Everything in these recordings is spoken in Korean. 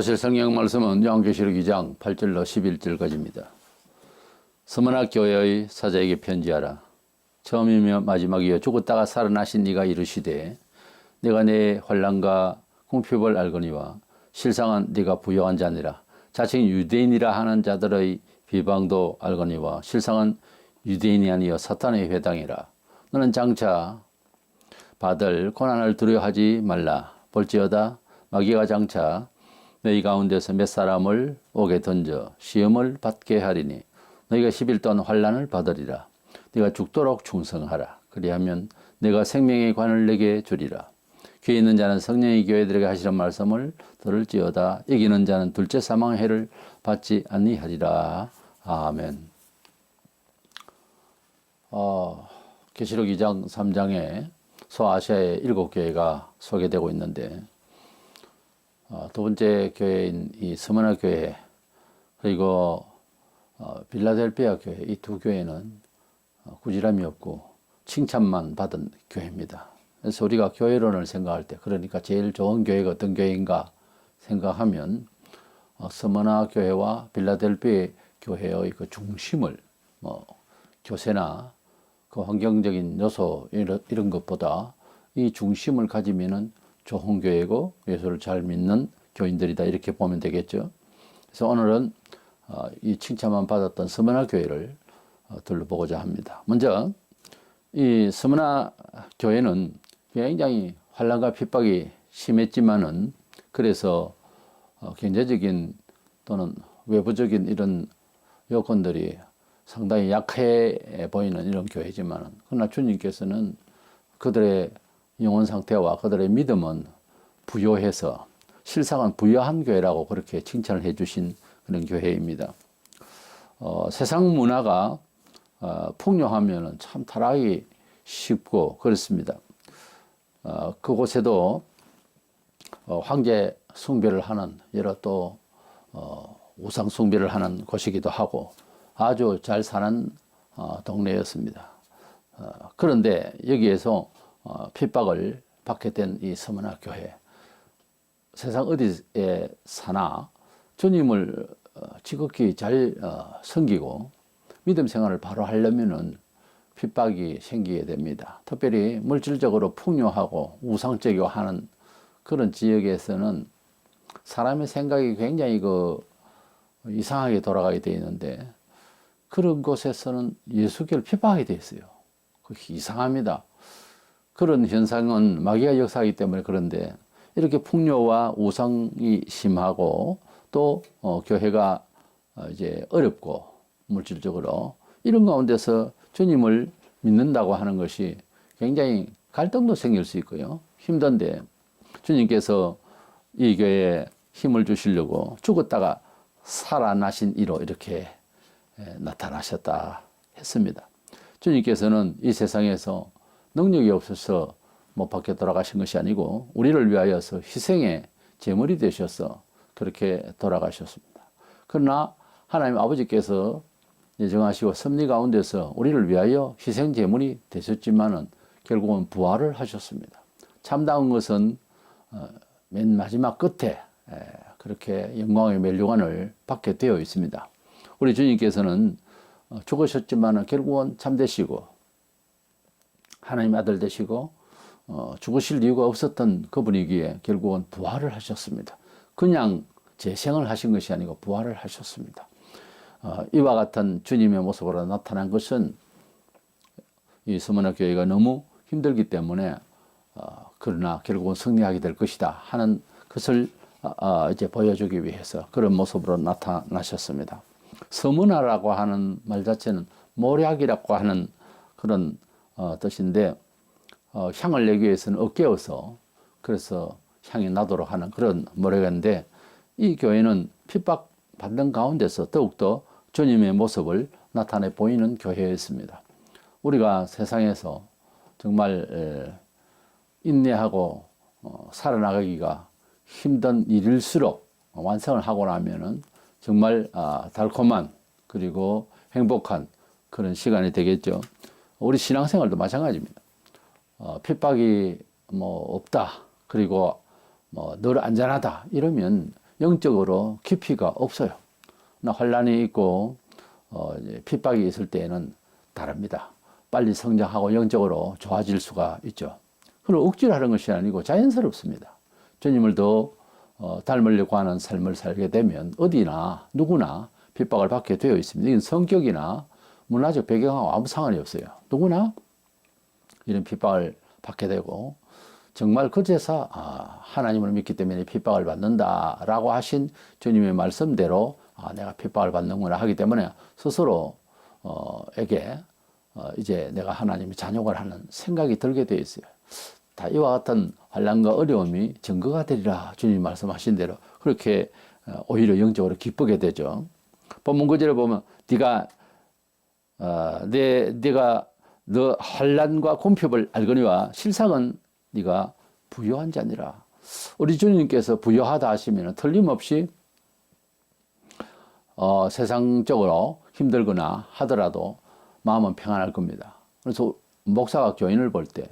보실 성경 말씀은 요한계시록 2장 8절로 11절까지입니다. 스무나 교회의 사자에게 편지하라. 처음이며 마지막이여 죽었다가 살아나신 네가 이르시되 내가 내 환난과 궁핍을 알거니와 실상은 네가 부요한 자니라. 자칭 유대인이라 하는 자들의 비방도 알거니와 실상은 유대인이 아니여 사탄의 회당이라. 너는 장차 받을 고난을 두려워하지 말라. 볼지어다 마귀가 장차 너희 가운데서 몇 사람을 옥에 던져 시험을 받게 하리니 너희가 10일 동안 환난을 받으리라. 네가 죽도록 충성하라. 그리하면 내가 생명의 관을 내게 주리라. 귀에 있는 자는 성령의 교회들에게 하시는 말씀을 들을지어다. 이기는 자는 둘째 사망의 해를 받지 아니하리라. 아멘. 계시록 2장 3장에 소아시아의 7교회가 소개되고 있는데 두 번째 교회인 이 스무나 교회 그리고 빌라델피아 교회 이 두 교회는 꾸지람이 없고 칭찬만 받은 교회입니다. 그래서 우리가 교회론을 생각할 때 그러니까 제일 좋은 교회가 어떤 교회인가 생각하면 스무나 교회와 빌라델피아 교회의 그 중심을 교세나 그 환경적인 요소 이런 것보다 이 중심을 가지면은 좋은 교회고 예수를 잘 믿는 교인들이다 이렇게 보면 되겠죠. 그래서 오늘은 이 칭찬만 받았던 스무나 교회를 둘러보고자 합니다. 먼저 이 스무나 교회는 굉장히 환난과 핍박이 심했지만은 그래서 경제적인 또는 외부적인 이런 요건들이 상당히 약해 보이는 이런 교회지만은 그러나 주님께서는 그들의 영혼 상태와 그들의 믿음은 부요해서 실상은 부요한 교회라고 그렇게 칭찬을 해주신 그런 교회입니다. 세상 문화가 풍요하면 참 타락이 쉽고 그렇습니다. 그곳에도 황제 숭배를 하는 여러 또 우상 숭배를 하는 곳이기도 하고 아주 잘 사는 동네였습니다. 그런데 여기에서 핍박을 받게 된 이 스무나 교회 세상 어디에 사나 주님을 지극히 잘 섬기고 믿음 생활을 바로 하려면은 핍박이 생기게 됩니다. 특별히 물질적으로 풍요하고 우상적이고 하는 그런 지역에서는 사람의 생각이 굉장히 이상하게 돌아가게 되어 있는데 그런 곳에서는 예수교를 핍박하게 되어 있어요. 이상합니다. 그런 현상은 마귀가 역사하기 때문에 그런데 이렇게 풍요와 우상이 심하고 또 교회가 이제 어렵고 물질적으로 이런 가운데서 주님을 믿는다고 하는 것이 굉장히 갈등도 생길 수 있고요. 힘든데 주님께서 이 교회에 힘을 주시려고 죽었다가 살아나신 이로 이렇게 나타나셨다 했습니다. 주님께서는 이 세상에서 능력이 없어서 못 밖에 돌아가신 것이 아니고 우리를 위하여서 희생의 제물이 되셔서 그렇게 돌아가셨습니다. 그러나 하나님 아버지께서 예정하시고 섭리 가운데서 우리를 위하여 희생 제물이 되셨지만은 결국은 부활을 하셨습니다. 참다운 것은 맨 마지막 끝에 그렇게 영광의 멸류관을 받게 되어 있습니다. 우리 주님께서는 죽으셨지만은 결국은 참되시고 하나님 아들 되시고 죽으실 이유가 없었던 그분이기에 결국은 부활을 하셨습니다. 그냥 재생을 하신 것이 아니고 부활을 하셨습니다. 이와 같은 주님의 모습으로 나타난 것은 이 스무나 교회가 너무 힘들기 때문에 그러나 결국은 승리하게 될 것이다 하는 것을 이제 보여주기 위해서 그런 모습으로 나타나셨습니다. 스무나라고 하는 말 자체는 모략이라고 하는 그런 뜻인데 향을 내기 위해서는 어깨어서 그래서 향이 나도록 하는 그런 모략인데 이 교회는 핍박받는 가운데서 더욱더 주님의 모습을 나타내 보이는 교회였습니다. 우리가 세상에서 정말 인내하고 살아나가기가 힘든 일일수록 완성을 하고 나면은 정말 달콤한 그리고 행복한 그런 시간이 되겠죠. 우리 신앙생활도 마찬가지입니다. 핍박이 없다 그리고 늘 안전하다 이러면 영적으로 깊이가 없어요. 환란이 있고 이제 핍박이 있을 때에는 다릅니다. 빨리 성장하고 영적으로 좋아질 수가 있죠. 그걸 억지로 하는 것이 아니고 자연스럽습니다. 주님을 더 닮으려고 하는 삶을 살게 되면 어디나 누구나 핍박을 받게 되어 있습니다. 이건 성격이나 문화적 배경하고 아무 상관이 없어요. 누구나 이런 핍박을 받게 되고, 정말 그제서 하나님을 믿기 때문에 핍박을 받는다라고 하신 주님의 말씀대로 내가 핍박을 받는구나 하기 때문에 스스로 에게 이제 내가 하나님의 자녀를 하는 생각이 들게 되어 있어요. 다 이와 같은 환난과 어려움이 증거가 되리라 주님 말씀하신 대로 그렇게 오히려 영적으로 기쁘게 되죠. 본문 구절에 보면 네가 너 환난과 공핍을 알거니와 실상은 네가 부요한 자니라. 우리 주님께서 부요하다 하시면 틀림없이 세상적으로 힘들거나 하더라도 마음은 평안할 겁니다. 그래서 목사가 교인을 볼 때,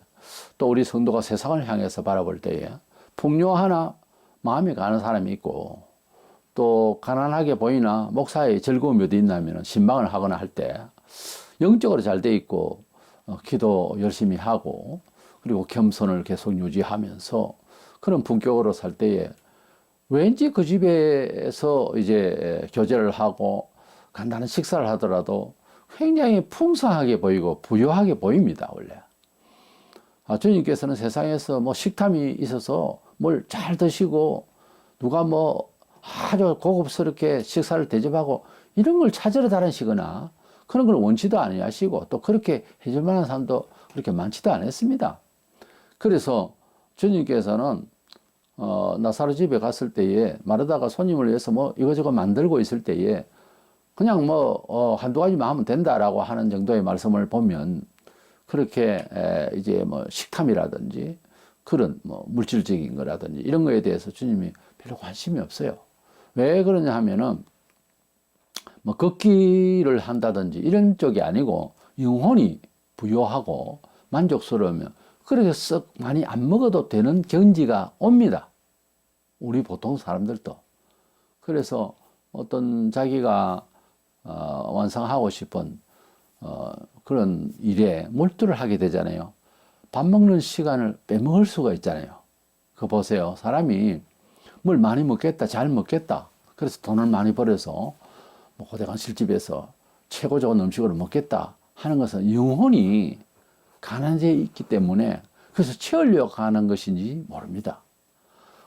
또 우리 성도가 세상을 향해서 바라볼 때에 풍요하나 마음이 가는 사람이 있고, 또 가난하게 보이나 목사의 즐거움이 어디 있냐면 신방을 하거나 할 때 영적으로 잘 돼 있고 기도 열심히 하고 그리고 겸손을 계속 유지하면서 그런 품격으로 살 때에 왠지 그 집에서 이제 교제를 하고 간단한 식사를 하더라도 굉장히 풍성하게 보이고 부유하게 보입니다, 원래. 주님께서는 세상에서 뭐 식탐이 있어서 뭘 잘 드시고 누가 뭐 아주 고급스럽게 식사를 대접하고 이런 걸 찾으러 다니시거나 그런 걸 원치도 아니하시고 또 그렇게 해줄 만한 사람도 그렇게 많지도 않았습니다. 그래서 주님께서는 나사로 집에 갔을 때에 마르다가 손님을 위해서 뭐 이거저거 만들고 있을 때에 그냥 뭐 한두 가지만 하면 된다라고 하는 정도의 말씀을 보면 그렇게 이제 뭐 식탐이라든지 그런 뭐 물질적인 거라든지 이런 거에 대해서 주님이 별로 관심이 없어요. 왜 그러냐 하면은 뭐 걷기를 한다든지 이런 쪽이 아니고 영혼이 부요하고 만족스러우면 그렇게 썩 많이 안 먹어도 되는 경지가 옵니다. 우리 보통 사람들도. 그래서 어떤 자기가 완성하고 싶은 그런 일에 몰두를 하게 되잖아요. 밥 먹는 시간을 빼먹을 수가 있잖아요. 그거 보세요. 사람이 뭘 많이 먹겠다, 잘 먹겠다. 그래서 돈을 많이 벌어서 뭐 고대간 술집에서 최고 좋은 음식을 먹겠다 하는 것은 영혼이 가난해져 있기 때문에 그래서 채우려고 하는 것인지 모릅니다.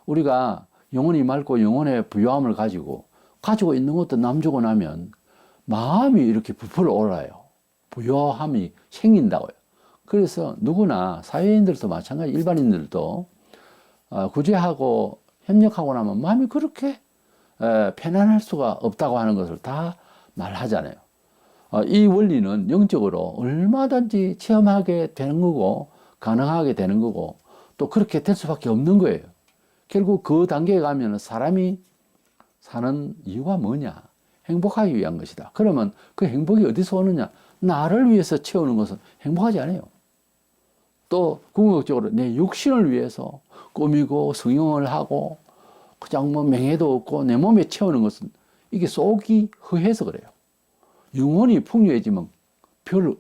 우리가 영혼이 맑고 영혼의 부요함을 가지고 있는 것도 남 주고 나면 마음이 이렇게 부풀어 올라요. 부요함이 생긴다고요. 그래서 누구나 사회인들도 마찬가지 일반인들도 구제하고 협력하고 나면 마음이 그렇게 편안할 수가 없다고 하는 것을 다 말하잖아요. 이 원리는 영적으로 얼마든지 체험하게 되는 거고 가능하게 되는 거고 또 그렇게 될 수밖에 없는 거예요. 결국 그 단계에 가면 사람이 사는 이유가 뭐냐? 행복하기 위한 것이다. 그러면 그 행복이 어디서 오느냐? 나를 위해서 채우는 것은 행복하지 않아요. 또 궁극적으로 내 육신을 위해서 꾸미고 성형을 하고 그냥 뭐 명예도 없고 내 몸에 채우는 것은 이게 속이 허해서 그래요. 영혼이 풍요해지면 별로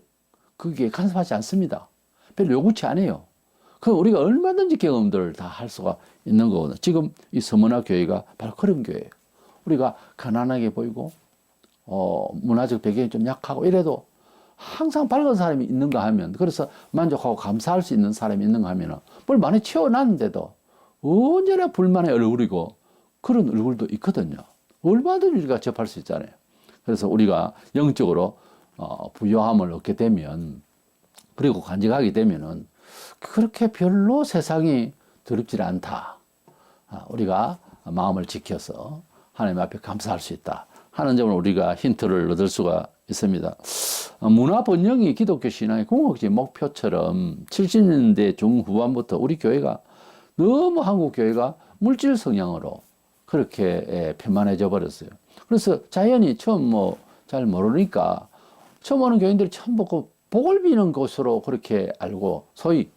그게 간섭하지 않습니다. 별로 요구치 않아요. 그 우리가 얼마든지 경험들을 다 할 수가 있는 거거든요. 지금 이 서문화 교회가 바로 그런 교회예요. 우리가 가난하게 보이고 문화적 배경이 좀 약하고 이래도 항상 밝은 사람이 있는가 하면 그래서 만족하고 감사할 수 있는 사람이 있는가 하면 뭘 많이 채워놨는데도 언제나 불만의 얼굴이고 그런 얼굴도 있거든요. 얼마든지 우리가 접할 수 있잖아요. 그래서 우리가 영적으로 부요함을 얻게 되면 그리고 간직하게 되면은 그렇게 별로 세상이 더럽지 않다. 우리가 마음을 지켜서 하나님 앞에 감사할 수 있다 하는 점을 우리가 힌트를 얻을 수가 있습니다. 문화 번영이 기독교 신앙의 궁극적 목표처럼 70년대 중후반부터 우리 교회가 너무 한국 교회가 물질 성향으로 그렇게 편만해져 버렸어요. 그래서 자연히 처음 뭐 잘 모르니까 처음 오는 교인들이 처음 보고 복을 비는 곳으로 그렇게 알고 소위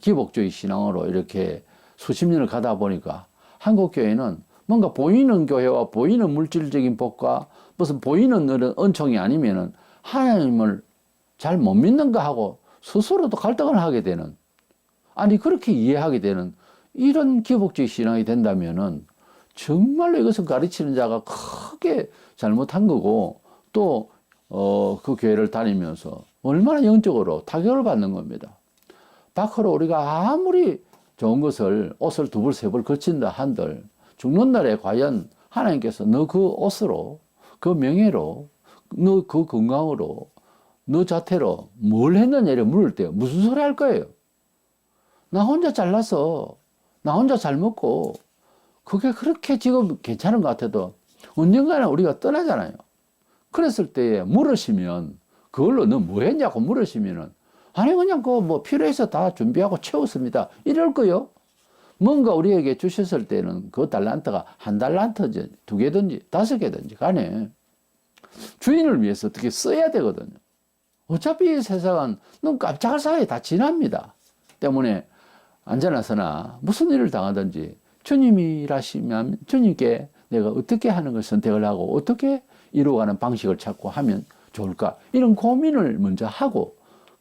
기복주의 신앙으로 이렇게 수십 년을 가다 보니까 한국 교회는 뭔가 보이는 교회와 보이는 물질적인 복과 무슨 보이는 그런 은총이 아니면은 하나님을 잘 못 믿는가 하고 스스로도 갈등을 하게 되는, 아니 그렇게 이해하게 되는 이런 기복적 신앙이 된다면은 정말로 이것을 가르치는 자가 크게 잘못한 거고, 또 그 교회를 다니면서 얼마나 영적으로 타격을 받는 겁니다. 밖으로 우리가 아무리 좋은 것을 옷을 두 벌 세 벌 거친다 한들 죽는 날에 과연 하나님께서 너 그 옷으로, 그 명예로, 너 그 건강으로, 너 자태로 뭘 했느냐를 물을 때 무슨 소리 할 거예요? 나 혼자 잘나서, 나 혼자 잘 먹고, 그게 그렇게 지금 괜찮은 것 같아도 언젠가는 우리가 떠나잖아요. 그랬을 때에 물으시면, 그걸로 너 뭐 했냐고 물으시면은, 아니 그냥 그 뭐 필요해서 다 준비하고 채웠습니다, 이럴 거요. 뭔가 우리에게 주셨을 때는 그 달란트가 한 달란트든지 두 개든지 다섯 개든지 간에 주인을 위해서 어떻게 써야 되거든요. 어차피 이 세상은 눈 깜짝할 사이에 다 지납니다. 때문에 안전하서나 무슨 일을 당하든지 주님이라시면 주님께 내가 어떻게 하는 걸 선택을 하고 어떻게 이루어가는 방식을 찾고 하면 좋을까, 이런 고민을 먼저 하고,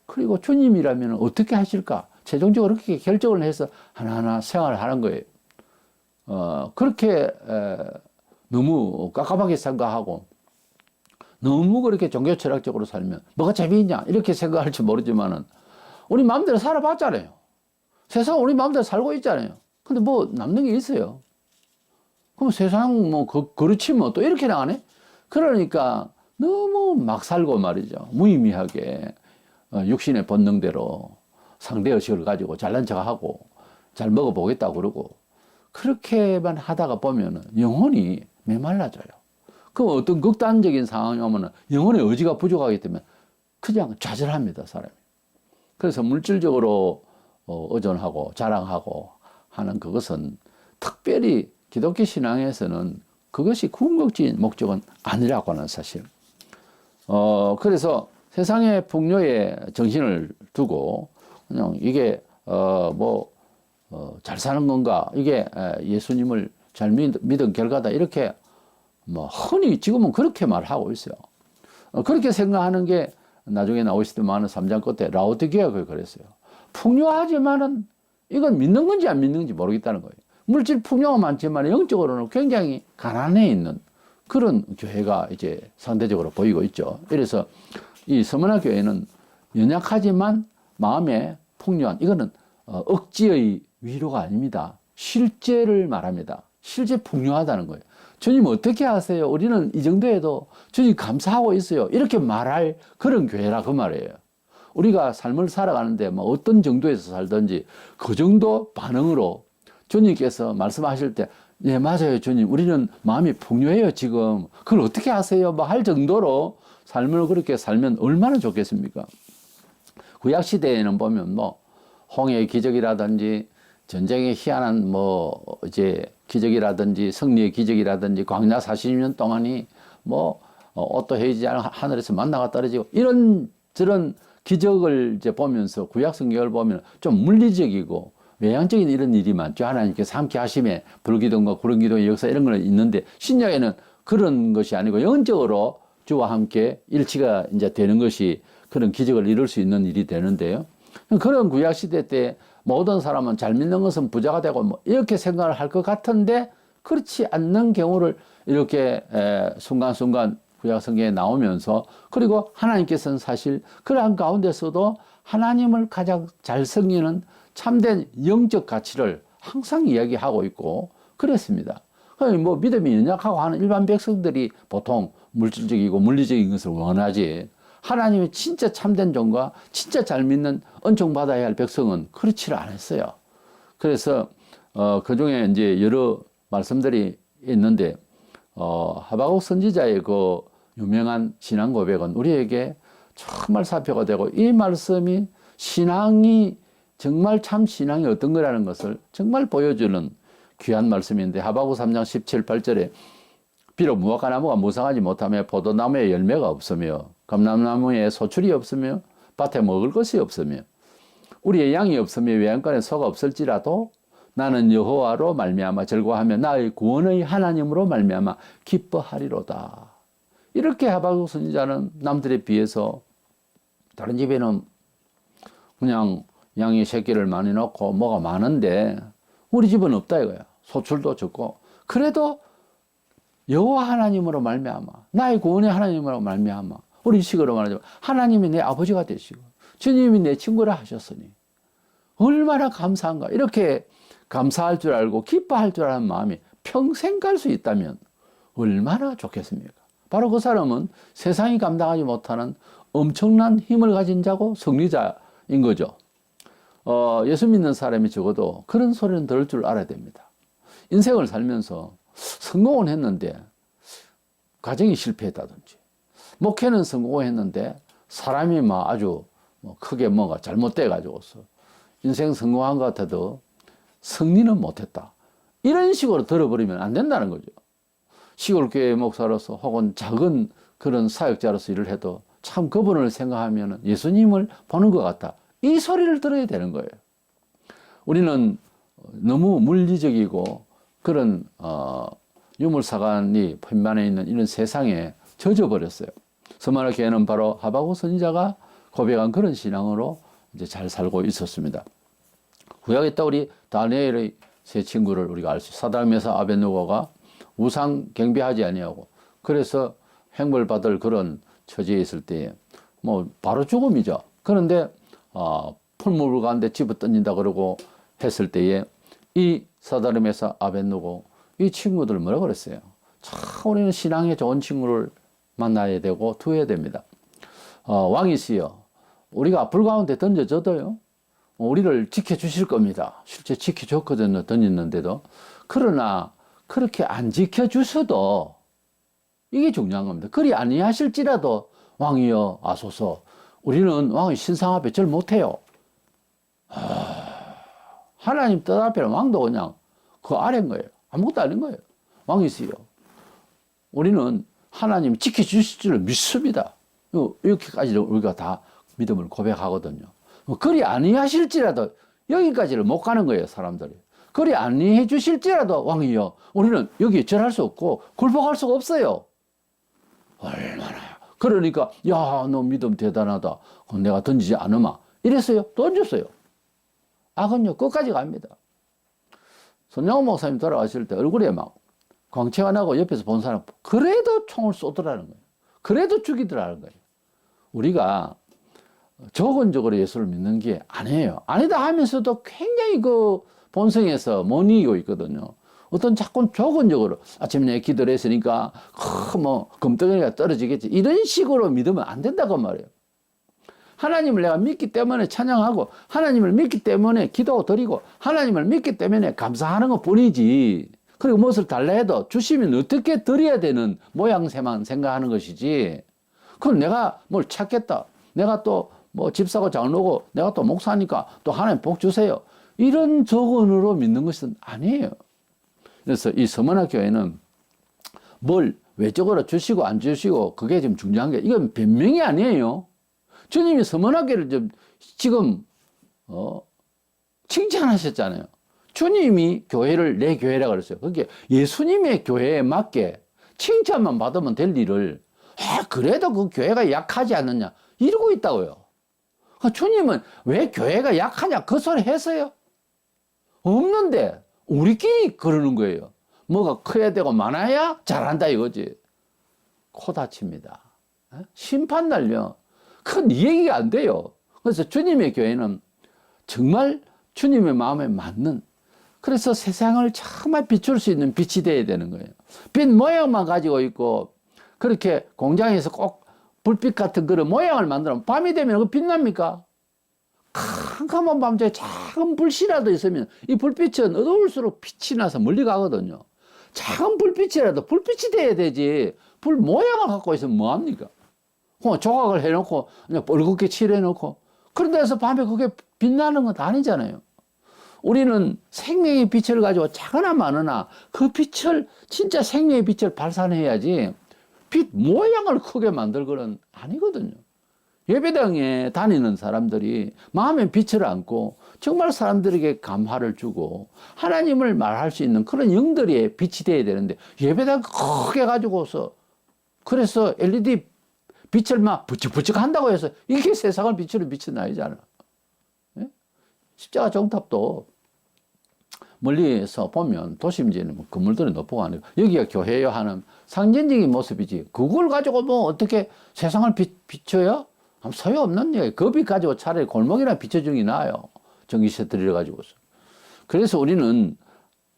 그리고 주님이라면 어떻게 하실까 최종적으로 그렇게 결정을 해서 하나하나 생활을 하는 거예요. 그렇게 너무 깝깝하게 생각하고 너무 그렇게 종교 철학적으로 살면 뭐가 재미있냐 이렇게 생각할지 모르지만은 우리 마음대로 살아봤잖아요. 세상 우리 마음대로 살고 있잖아요. 근데 뭐 남는 게 있어요? 그럼 세상 뭐 그렇지 뭐 또 이렇게 나가네? 그러니까 너무 막 살고 말이죠. 무의미하게 육신의 본능대로 상대의식을 가지고 잘난 척하고 잘 먹어보겠다고 그러고, 그렇게만 하다가 보면은 영혼이 메말라져요. 그럼 어떤 극단적인 상황이 오면은 영혼의 의지가 부족하기 때문에 그냥 좌절합니다, 사람이. 그래서 물질적으로 의존하고 자랑하고 하는 그것은 특별히 기독교 신앙에서는 그것이 궁극적인 목적은 아니라고 하는 사실. 그래서 세상의 풍요에 정신을 두고 그냥 이게 잘 사는 건가, 이게 예수님을 잘 믿은 결과다, 이렇게 뭐 흔히 지금은 그렇게 말하고 있어요. 그렇게 생각하는 게 나중에 나오시더만은 3장 끝에 라오디게아가 그랬어요. 풍요하지만은 이건 믿는 건지 안 믿는 건지 모르겠다는 거예요. 물질 풍요가 많지만 영적으로는 굉장히 가난해 있는 그런 교회가 이제 상대적으로 보이고 있죠. 그래서 이 서머나 교회는 연약하지만 마음에 풍요한, 이거는 억지의 위로가 아닙니다. 실제를 말합니다. 실제 풍요하다는 거예요. 주님 어떻게 하세요? 우리는 이 정도에도 주님 감사하고 있어요, 이렇게 말할 그런 교회라 그 말이에요. 우리가 삶을 살아가는데 뭐 어떤 정도에서 살든지 그 정도 반응으로 주님께서 말씀하실 때, 네 맞아요 주님, 우리는 마음이 풍요해요 지금, 그걸 어떻게 하세요? 뭐 할 정도로 삶을 그렇게 살면 얼마나 좋겠습니까? 구약 시대에는 보면 뭐 홍해의 기적이라든지 전쟁의 희한한 뭐 이제 기적이라든지 승리의 기적이라든지 광야 40년 동안이 뭐 옷도 헤이지 않은 하늘에서 만나가 떨어지고 이런 저런 기적을 이제 보면서 구약 성경을 보면 좀 물리적이고 외향적인 이런 일이 많죠. 하나님께서 함께 하심에 불기둥과 구름기둥의 역사 이런 거는 있는데, 신약에는 그런 것이 아니고 영적으로 주와 함께 일치가 이제 되는 것이 그런 기적을 이룰 수 있는 일이 되는데요. 그런 구약 시대 때 모든 사람은 잘 믿는 것은 부자가 되고 뭐 이렇게 생각을 할 것 같은데, 그렇지 않는 경우를 이렇게 순간순간 구약 성경에 나오면서, 그리고 하나님께서는 사실 그러한 가운데서도 하나님을 가장 잘 섬기는 참된 영적 가치를 항상 이야기하고 있고 그랬습니다. 뭐 믿음이 연약하고 하는 일반 백성들이 보통 물질적이고 물리적인 것을 원하지, 하나님의 진짜 참된 종과 진짜 잘 믿는 은총 받아야 할 백성은 그렇지를 않았어요. 그래서 그 중에 이제 여러 말씀들이 있는데, 하박국 선지자의 그 유명한 신앙 고백은 우리에게 정말 사표가 되고, 이 말씀이 신앙이 정말 참 신앙이 어떤 거라는 것을 정말 보여주는 귀한 말씀인데, 하박국 3장 17, 8절에 비록 무화과 나무가 무성하지 못하며 포도나무에 열매가 없으며 감람나무에 소출이 없으며 밭에 먹을 것이 없으며 우리의 양이 없으며 외양간에 소가 없을지라도 나는 여호와로 말미암아 즐거워하며 나의 구원의 하나님으로 말미암아 기뻐하리로다. 이렇게 하박국 선지자는 남들에 비해서, 다른 집에는 그냥 양이 새끼를 많이 넣고 뭐가 많은데 우리 집은 없다 이거야. 소출도 적고. 그래도 여호와 하나님으로 말미암아 나의 구원의 하나님으로 말미암아, 우리 식으로 말하자면 하나님이 내 아버지가 되시고 주님이 내 친구라 하셨으니 얼마나 감사한가. 이렇게 감사할 줄 알고 기뻐할 줄 아는 마음이 평생 갈 수 있다면 얼마나 좋겠습니까? 바로 그 사람은 세상이 감당하지 못하는 엄청난 힘을 가진 자고 승리자인 거죠. 예수 믿는 사람이 적어도 그런 소리는 들을 줄 알아야 됩니다. 인생을 살면서 성공은 했는데 가정이 실패했다든지, 목회는 성공했는데 사람이 막 아주 크게 뭐가 잘못돼 가지고서 인생 성공한 것 같아도 승리는 못했다, 이런 식으로 들어버리면 안 된다는 거죠. 시골교회 목사로서 혹은 작은 그런 사역자로서 일을 해도 참 그분을 생각하면 예수님을 보는 것 같다, 이 소리를 들어야 되는 거예요. 우리는 너무 물리적이고 그런 유물사관이 편만에 있는 이런 세상에 젖어버렸어요. 서마나 교회는 바로 하박국 선지자가 고백한 그런 신앙으로 이제 잘 살고 있었습니다. 구약에 있다 우리 다니엘의 세 친구를 우리가 알 수 있어요. 사드락 메삭 아벳느고가 우상 경배하지 아니하고 그래서 행벌 받을 그런 처지에 있을 때에 뭐 바로 죽음이죠. 그런데 풀무불 가운데 집어 던진다 그러고 했을 때에 이 사드락 메삭 아벳느고 이 친구들 뭐라 그랬어요? 참 우리는 신앙에 좋은 친구를 만나야 되고 두어야 됩니다. 왕이시여, 우리가 불 가운데 던져져도요 우리를 지켜주실 겁니다. 실제 지켜줬거든요, 던졌는데도. 그러나 그렇게 안 지켜주셔도 이게 중요한 겁니다. 그리 아니하실지라도 왕이여 아소서, 우리는 왕의 신상 앞에 절 못해요. 하나님 뜻 앞에는 왕도 그냥 그 아래인 거예요. 아무것도 아닌 거예요. 왕이시여, 우리는 하나님이 지켜주실 줄 믿습니다. 이렇게까지 우리가 다 믿음을 고백하거든요. 그리 아니하실지라도 여기까지를 못 가는 거예요, 사람들이. 그리 아니해 주실지라도 왕이여, 우리는 여기 절할 수 없고 굴복할 수가 없어요. 얼마나. 그러니까 야, 너 믿음 대단하다, 내가 던지지 않으마 이랬어요. 던졌어요. 악은요 끝까지 갑니다. 손양호 목사님 돌아가실 때 얼굴에 막 광채가 나고 옆에서 본 사람 그래도 총을 쏘더라는 거예요. 그래도 죽이더라는 거예요. 우리가 조건적으로 예수를 믿는 게 아니에요. 아니다 하면서도 굉장히 그 본성에서 못 이기고 있거든요. 어떤 자꾸 조건적으로 아침에 내가 기도를 했으니까 뭐 금덩이가 떨어지겠지, 이런 식으로 믿으면 안 된다고 말이에요. 하나님을 내가 믿기 때문에 찬양하고 하나님을 믿기 때문에 기도 드리고 하나님을 믿기 때문에 감사하는 것 뿐이지, 그리고 무엇을 달라 해도 주시면 어떻게 드려야 되는 모양새만 생각하는 것이지, 그럼 내가 뭘 찾겠다, 내가 또 뭐 집 사고 장로고 내가 또 목사니까 또 하나님 복 주세요, 이런 조건으로 믿는 것은 아니에요. 그래서 이 서머나 교회는 뭘 외적으로 주시고 안 주시고 그게 지금 중요한 게, 이건 변명이 아니에요. 주님이 서머나 교회를 지금 칭찬하셨잖아요. 주님이 교회를 내 교회라고 그랬어요. 그게 예수님의 교회에 맞게 칭찬만 받으면 될 일을 그래도 그 교회가 약하지 않느냐 이러고 있다고요. 주님은 왜 교회가 약하냐 그 소리 했어요? 없는데 우리끼리 그러는 거예요. 뭐가 커야 되고 많아야 잘한다 이거지. 코 다칩니다. 심판 날려 큰 얘기가 안 돼요. 그래서 주님의 교회는 정말 주님의 마음에 맞는, 그래서 세상을 정말 비출 수 있는 빛이 되어야 되는 거예요. 빛 모양만 가지고 있고 그렇게 공장에서 꼭 불빛 같은 그런 모양을 만들면 밤이 되면 그 빛납니까? 캄캄한 밤중에 작은 불씨라도 있으면 이 불빛은 어두울수록 빛이 나서 멀리 가거든요. 작은 불빛이라도 불빛이 돼야 되지, 불 모양을 갖고 있으면 뭐합니까? 조각을 해놓고 그냥 뻘겋게 칠해놓고 그런 데서 밤에 그게 빛나는 건 아니잖아요. 우리는 생명의 빛을 가지고 작으나 많으나 그 빛을 진짜 생명의 빛을 발산해야지 빛 모양을 크게 만들 거는 아니거든요. 예배당에 다니는 사람들이 마음에 빛을 안고 정말 사람들에게 감화를 주고 하나님을 말할 수 있는 그런 영들이 빛이 돼야 되는데 예배당 크게 가지고서 그래서 LED 빛을 막 부쩍부쩍 한다고 해서 이게 세상을 비추는 빛은 아니잖아. 예? 십자가 정탑도 멀리서 보면 도심지에는 뭐 건물들이 높고 하는 여기가 교회요 하는 상징적인 모습이지 그걸 가지고 뭐 어떻게 세상을 비춰요? 소용없는 얘기. 그 빛 가지고 차라리 골목이나 비춰주는 게 나아요. 전기세 들여가지고서. 그래서 우리는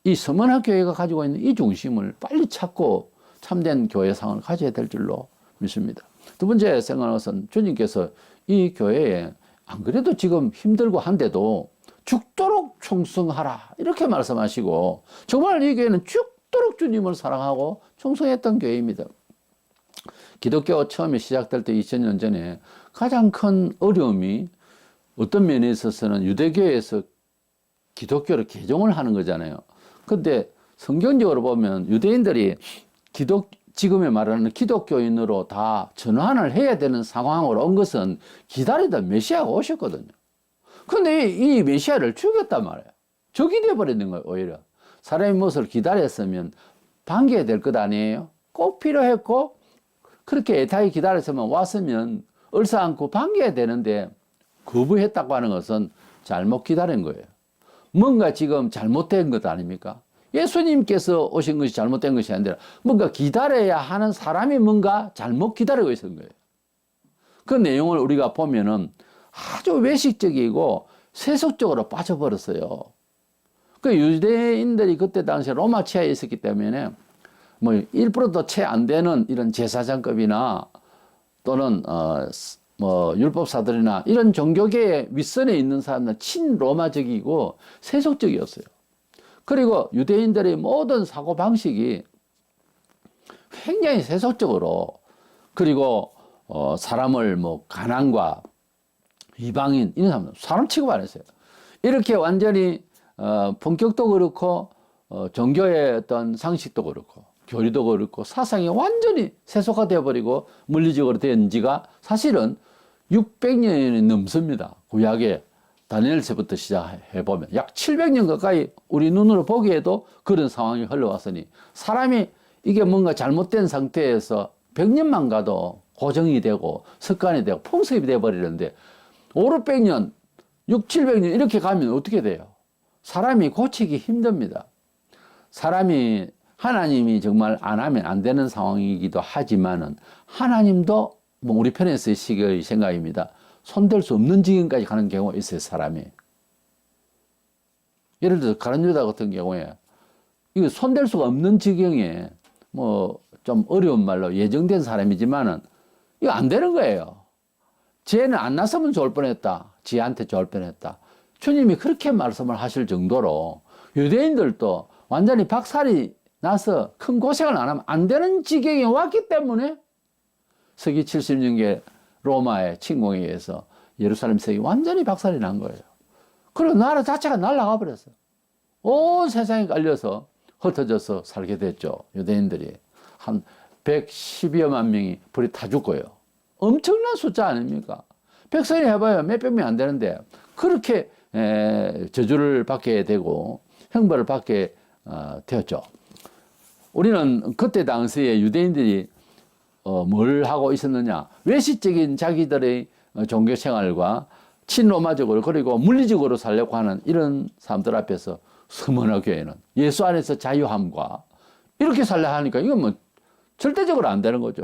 이 서문학교회가 가지고 있는 이 중심을 빨리 찾고 참된 교회상을 가져야 될 줄로 믿습니다. 두 번째 생각하는 것은 주님께서 이 교회에 안 그래도 지금 힘들고 한데도 죽도록 충성하라 이렇게 말씀하시고 정말 이 교회는 죽도록 주님을 사랑하고 충성했던 교회입니다. 기독교 처음에 시작될 때 2000년 전에 가장 큰 어려움이 어떤 면에 있어서는 유대교에서 기독교를 개종을 하는 거잖아요. 근데 성경적으로 보면 유대인들이 지금에 말하는 기독교인으로 다 전환을 해야 되는 상황으로 온 것은 기다리던 메시아가 오셨거든요. 근데 이 메시아를 죽였단 말이에요. 적이 되어버리는 거예요, 오히려. 사람이 무엇을 기다렸으면 반겨야 될 것 아니에요? 꼭 필요했고, 그렇게 애타게 기다렸으면 왔으면 얼싸안고 반겨야 되는데, 거부했다고 하는 것은 잘못 기다린 거예요. 뭔가 지금 잘못된 것 아닙니까? 예수님께서 오신 것이 잘못된 것이 아니라 뭔가 기다려야 하는 사람이 뭔가 잘못 기다리고 있는 거예요. 그 내용을 우리가 보면은 아주 외식적이고 세속적으로 빠져버렸어요. 그 유대인들이 그때 당시에 로마 치하에 있었기 때문에 뭐 1%도 채 안 되는 이런 제사장급이나 또는 뭐 율법사들이나 이런 종교계의 윗선에 있는 사람들은 친로마적이고 세속적이었어요. 그리고 유대인들의 모든 사고방식이 굉장히 세속적으로 그리고 사람을 뭐 가난과 이방인 이런 사람 취급 안 했어요. 이렇게 완전히 본격도 그렇고 종교의 어떤 상식도 그렇고 교리도 그렇고 사상이 완전히 세속화되어 버리고 물리적으로 된 지가 사실은 600년이 넘습니다. 구약에 다니엘서부터 시작해 보면 약 700년 가까이 우리 눈으로 보기에도 그런 상황이 흘러왔으니 사람이 이게 뭔가 잘못된 상태에서 100년만 가도 고정이 되고 습관이 되고 풍습이 되어 버리는데 5, 600년, 6, 700년 이렇게 가면 어떻게 돼요? 사람이 고치기 힘듭니다. 사람이 하나님이 정말 안 하면 안 되는 상황이기도 하지만은 하나님도 뭐 우리 편에서의 생각입니다. 손댈 수 없는 지경까지 가는 경우가 있어요, 사람이. 예를 들어 가룟 유다 같은 경우에 이거 손댈 수가 없는 지경에 뭐 좀 어려운 말로 예정된 사람이지만은 이거 안 되는 거예요. 쟤는 안 났으면 좋을 뻔했다. 지한테 좋을 뻔했다. 주님이 그렇게 말씀을 하실 정도로 유대인들도 완전히 박살이 나서 큰 고생을 안 하면 안 되는 지경에 왔기 때문에 서기 70년경 로마의 침공에 의해서 예루살렘 성이 완전히 박살이 난 거예요. 그리고 나라 자체가 날아가 버렸어요. 온 세상에 깔려서 흩어져서 살게 됐죠. 유대인들이. 한 110여만 명이 불이 다 죽고요. 엄청난 숫자 아닙니까? 백성이 해봐야 몇백 명이 안 되는데 그렇게 저주를 받게 되고 형벌을 받게 되었죠. 우리는 그때 당시에 유대인들이 뭘 하고 있었느냐? 외식적인 자기들의 종교 생활과 친로마적으로 그리고 물리적으로 살려고 하는 이런 사람들 앞에서 서문화 교회는 예수 안에서 자유함과 이렇게 살려 하니까 이건 뭐 절대적으로 안 되는 거죠.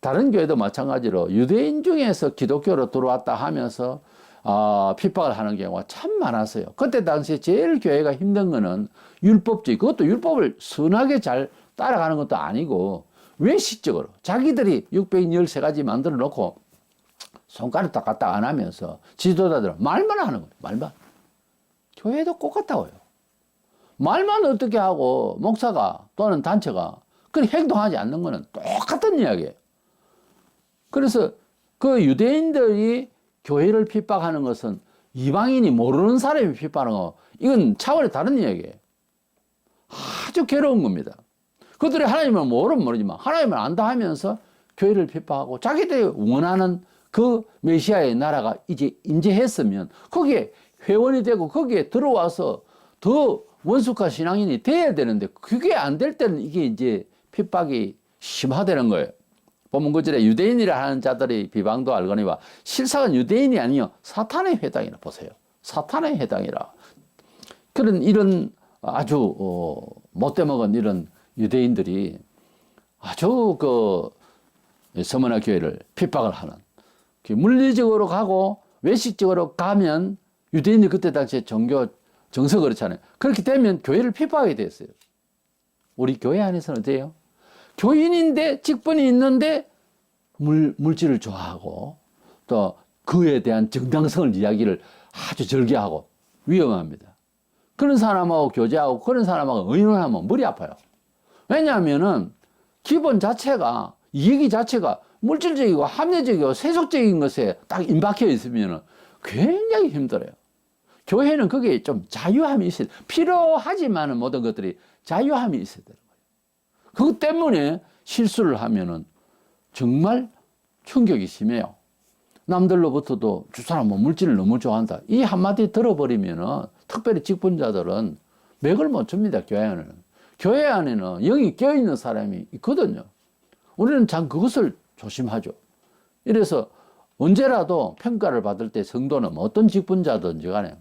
다른 교회도 마찬가지로 유대인 중에서 기독교로 들어왔다 하면서 핍박을 하는 경우가 참 많았어요. 그때 당시에 제일 교회가 힘든 거는 율법주의, 그것도 율법을 선하게 잘 따라가는 것도 아니고 외식적으로 자기들이 613가지 만들어 놓고 손가락 닦았다 안 하면서 지도자들은 말만 하는 거예요. 말만. 교회도 똑같다고요. 말만 어떻게 하고 목사가 또는 단체가 그렇게 행동하지 않는 거는 똑같은 이야기예요. 그래서 그 유대인들이 교회를 핍박하는 것은 이방인이 모르는 사람이 핍박하는 거, 이건 차원이 다른 이야기예요. 아주 괴로운 겁니다. 그들이 하나님을 모르지만 하나님을 안다 하면서 교회를 핍박하고 자기들이 원하는 그 메시아의 나라가 이제 임재했으면 거기에 회원이 되고 거기에 들어와서 더 원숙한 신앙인이 돼야 되는데 그게 안 될 때는 이게 이제 핍박이 심화되는 거예요. 보면 그 전에 유대인이라 하는 자들의 비방도 알거니와 실상은 유대인이 아니요 사탄의 회당이라 보세요. 사탄의 회당이라. 그런 이런 아주 못돼 먹은 이런 유대인들이 아주 그 서머나 교회를 핍박을 하는, 물리적으로 가고 외식적으로 가면 유대인이 그때 당시에 종교 정서 그렇잖아요. 그렇게 되면 교회를 핍박하게 됐어요. 우리 교회 안에서는 어때요? 교인인데 직분이 있는데 물질을 좋아하고 또 그에 대한 정당성을 이야기를 아주 절개하고 위험합니다. 그런 사람하고 교제하고 그런 사람하고 의논하면 머리 아파요. 왜냐하면은 기본 자체가 이야기 자체가 물질적이고 합리적이고 세속적인 것에 딱 임박해 있으면 굉장히 힘들어요. 교회는 거기에 좀 자유함이 있어야 돼요. 필요하지만은 모든 것들이 자유함이 있어야 되는 거예요. 그것 때문에 실수를 하면은 정말 충격이 심해요. 남들로부터도 저 사람은 물질을 너무 좋아한다. 이 한마디 들어버리면은 특별히 직분자들은 맥을 못 줍니다. 교회 안에는. 교회 안에는 영이 껴있는 사람이 있거든요. 우리는 참 그것을 조심하죠. 이래서 언제라도 평가를 받을 때 성도는 어떤 직분자든지 간에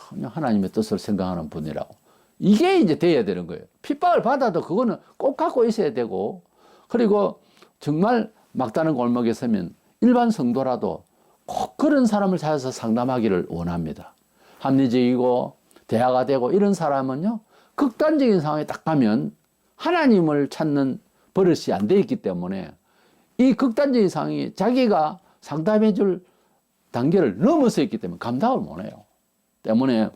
그냥 하나님의 뜻을 생각하는 분이라고. 이게 이제 돼야 되는 거예요. 핍박을 받아도 그거는 꼭 갖고 있어야 되고, 그리고 정말 막다른 골목에 서면 일반 성도라도 꼭 그런 사람을 찾아서 상담하기를 원합니다. 합리적이고 대화가 되고 이런 사람은요, 극단적인 상황에 딱 가면 하나님을 찾는 버릇이 안 돼 있기 때문에 이 극단적인 상황이 자기가 상담해 줄 단계를 넘어서 있기 때문에 감당을 못 해요. 때문에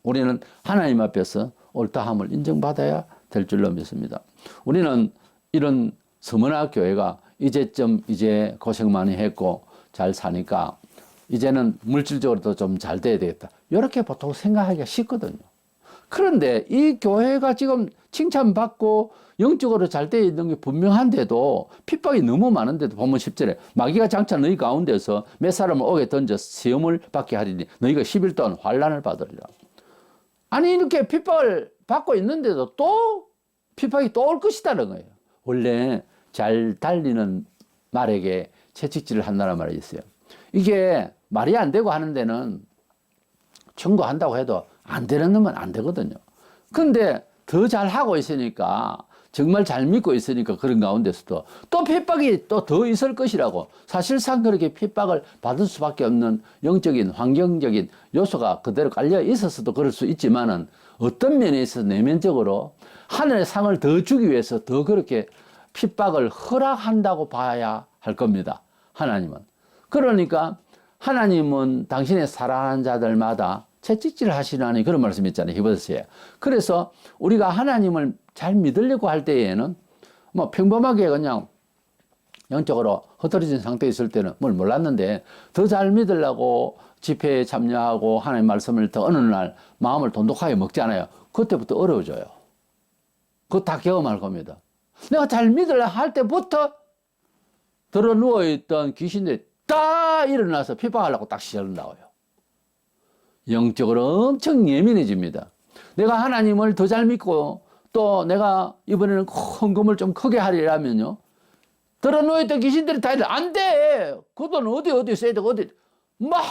우리는 하나님 앞에서 옳다함을 인정받아야 될 줄로 믿습니다. 우리는 이런 서머나 교회가 이제쯤 이제 고생 많이 했고 잘 사니까 이제는 물질적으로도 좀 잘 돼야 되겠다. 이렇게 보통 생각하기가 쉽거든요. 그런데 이 교회가 지금 칭찬받고 영적으로 잘 되어 있는 게 분명한데도 핍박이 너무 많은데도 보면 10절에 마귀가 장차 너희 가운데서 몇 사람을 옥에 던져 시험을 받게 하리니 너희가 10일 동안 환난을 받으리라. 아니 이렇게 핍박을 받고 있는데도 또 핍박이 또 올 것이다는 거예요. 원래 잘 달리는 말에게 채찍질을 한다는 말이 있어요. 이게 말이 안 되고 하는 데는 청구한다고 해도 안 되는 놈은 안 되거든요. 근데 더 잘하고 있으니까 정말 잘 믿고 있으니까 그런 가운데서도 또 핍박이 또 더 있을 것이라고. 사실상 그렇게 핍박을 받을 수밖에 없는 영적인 환경적인 요소가 그대로 깔려 있어서도 그럴 수 있지만은 어떤 면에 있어서 내면적으로 하늘의 상을 더 주기 위해서 더 그렇게 핍박을 허락한다고 봐야 할 겁니다. 하나님은. 그러니까 하나님은 당신의 사랑하는 자들마다 채찍질 하시라니 그런 말씀 있잖아요. 히브리서에. 그래서 우리가 하나님을 잘 믿으려고 할 때에는 뭐 평범하게 그냥 영적으로 흐트러진 상태에 있을 때는 뭘 몰랐는데 더 잘 믿으려고 집회에 참여하고 하나님 말씀을 더 어느 날 마음을 돈독하게 먹잖아요. 그때부터 어려워져요. 그거 다 경험할 겁니다. 내가 잘 믿으려 할 때부터 들어 누워있던 귀신들이 딱 일어나서 핍박하려고 딱 시절 나와요. 영적으로 엄청 예민해집니다. 내가 하나님을 더 잘 믿고 또 내가 이번에는 헌금을 좀 크게 하리라면요. 들어 누워있던 귀신들이 다 이래. 안 돼! 그 돈 어디 써야 되고 어디. 막